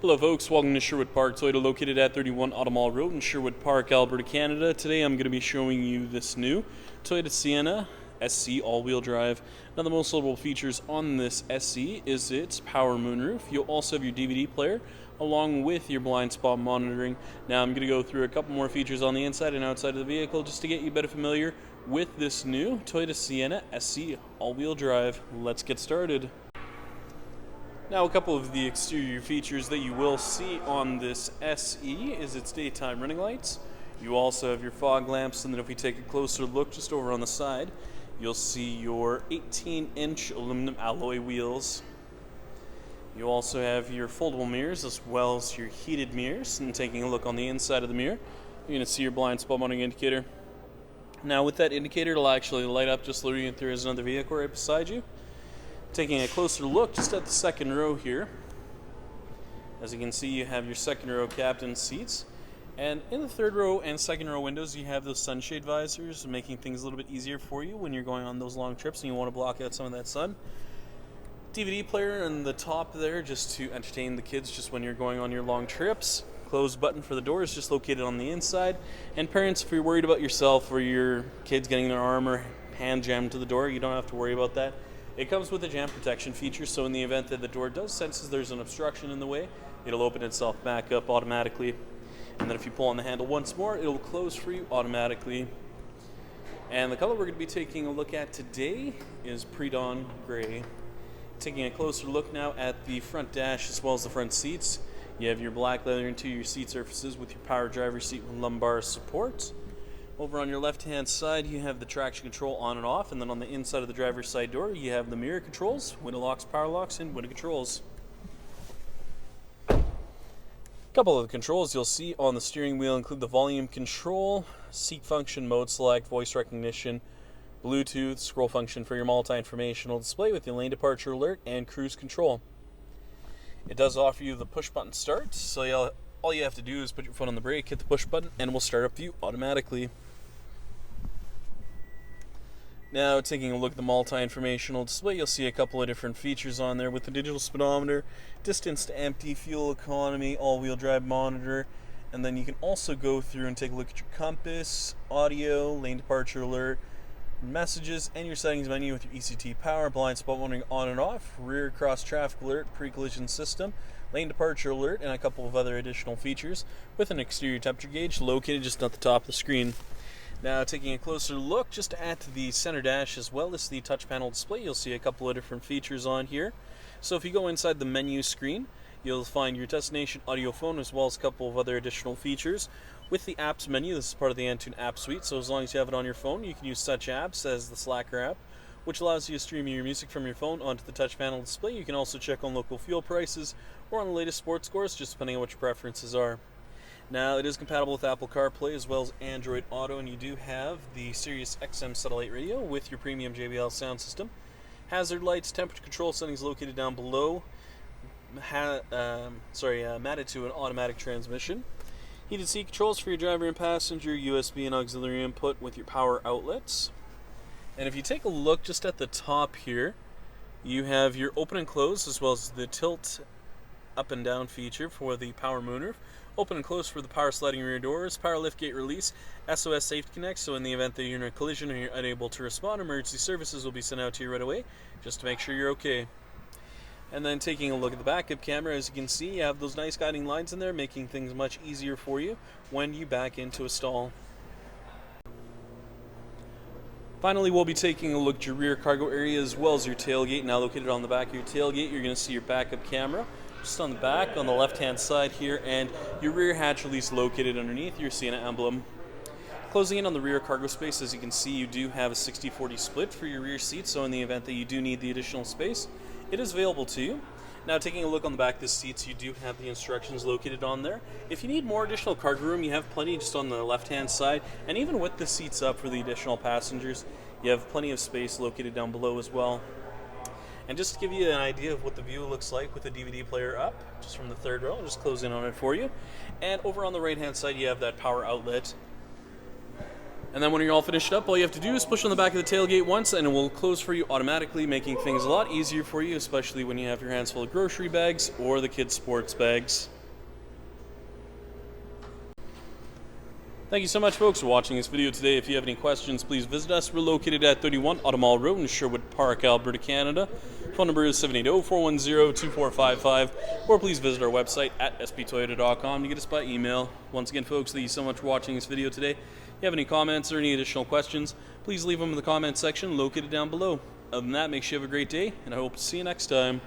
Hello folks, welcome to Sherwood Park Toyota, located at 31 Automall Road in Sherwood Park, Alberta, Canada. Today I'm going to be showing you this new Toyota Sienna SC all-wheel drive. Now the most notable features on this SC is its power moonroof. You'll also have your DVD player along with your blind spot monitoring. Now I'm going to go through a couple more features on the inside and outside of the vehicle just to get you better familiar with this new Toyota Sienna SC all-wheel drive. Let's get started. Now a couple of the exterior features that you will see on this SE is its daytime running lights. You also have your fog lamps, and then if we take a closer look just over on the side, you'll see your 18-inch aluminum alloy wheels. You also have your foldable mirrors as well as your heated mirrors. And taking a look on the inside of the mirror, you're going to see your blind spot monitoring indicator. Now with that indicator, it'll actually light up just looking if there is another vehicle right beside you. Taking a closer look just at the second row here, as you can see you have your second row captain seats, and in the third row and second row windows you have those sunshade visors, making things a little bit easier for you when you're going on those long trips and you want to block out some of that sun. DVD player on the top there just to entertain the kids just when you're going on your long trips. Close button for the door is just located on the inside, and parents, if you're worried about yourself or your kids getting their arm or hand jammed to the door, you don't have to worry about that. It comes with a jam protection feature, so in the event that the door does sense there's an obstruction in the way, it'll open itself back up automatically. And then if you pull on the handle once more, it'll close for you automatically. And the color we're going to be taking a look at today is pre-dawn gray. Taking a closer look now at the front dash as well as the front seats. You have your black leather interior seat surfaces with your power driver seat with lumbar support. Over on your left-hand side, you have the traction control on and off, and then on the inside of the driver's side door, you have the mirror controls, window locks, power locks, and window controls. A couple of the controls you'll see on the steering wheel include the volume control, seat function, mode select, voice recognition, Bluetooth, scroll function for your multi-informational display with your lane departure alert, and cruise control. It does offer you the push-button start, so all you have to do is put your foot on the brake, hit the push button, and it will start up for you automatically. Now, taking a look at the multi-informational display, you'll see a couple of different features on there with the digital speedometer, distance to empty, fuel economy, all-wheel drive monitor, and then you can also go through and take a look at your compass, audio, lane departure alert, messages, and your settings menu with your ECT power, blind spot monitoring on and off, rear cross traffic alert, pre-collision system, lane departure alert, and a couple of other additional features with an exterior temperature gauge located just at the top of the screen. Now taking a closer look just at the center dash as well as the touch panel display, you'll see a couple of different features on here. So if you go inside the menu screen, you'll find your destination audio phone as well as a couple of other additional features. With the apps menu, this is part of the Antune app suite, so as long as you have it on your phone, you can use such apps as the Slacker app, which allows you to stream your music from your phone onto the touch panel display. You can also check on local fuel prices or on the latest sports scores, just depending on what your preferences are. Now, it is compatible with Apple CarPlay as well as Android Auto, and you do have the Sirius XM satellite radio with your premium JBL sound system. Hazard lights, temperature control settings located down below. Matted to an automatic transmission. Heated seat controls for your driver and passenger, USB and auxiliary input with your power outlets. And if you take a look just at the top here, you have your open and close as well as the tilt up and down feature for the power moonroof, open and close for the power sliding rear doors, power liftgate release, SOS Safety Connect, so in the event that you're in a collision or you're unable to respond, emergency services will be sent out to you right away just to make sure you're okay. And then taking a look at the backup camera, as you can see, you have those nice guiding lines in there, making things much easier for you when you back into a stall. Finally, we'll be taking a look at your rear cargo area as well as your tailgate. Now located on the back of your tailgate, you're going to see your backup camera just on the back on the left-hand side here, and your rear hatch release located underneath your Sienna emblem. Closing in on the rear cargo space, as you can see, you do have a 60-40 split for your rear seat, so in the event that you do need the additional space, it is available to you. Now taking a look on the back of the seats, you do have the instructions located on there. If you need more additional cargo room, you have plenty just on the left-hand side, and even with the seats up for the additional passengers, you have plenty of space located down below as well. And just to give you an idea of what the view looks like with the DVD player up, just from the third row, I'll just close in on it for you. And over on the right-hand side, you have that power outlet. And then when you're all finished up, all you have to do is push on the back of the tailgate once and it will close for you automatically, making things a lot easier for you, especially when you have your hands full of grocery bags or the kids' sports bags. Thank you so much, folks, for watching this video today. If you have any questions, please visit us. We're located at 31 Automall Road in Sherwood Park, Alberta, Canada. Phone number is 780-410-2455, or please visit our website at sptoyota.com to get us by email. Once again, folks, thank you so much for watching this video today. If you have any comments or any additional questions, please leave them in the comment section located down below. Other than that, make sure you have a great day, and I hope to see you next time.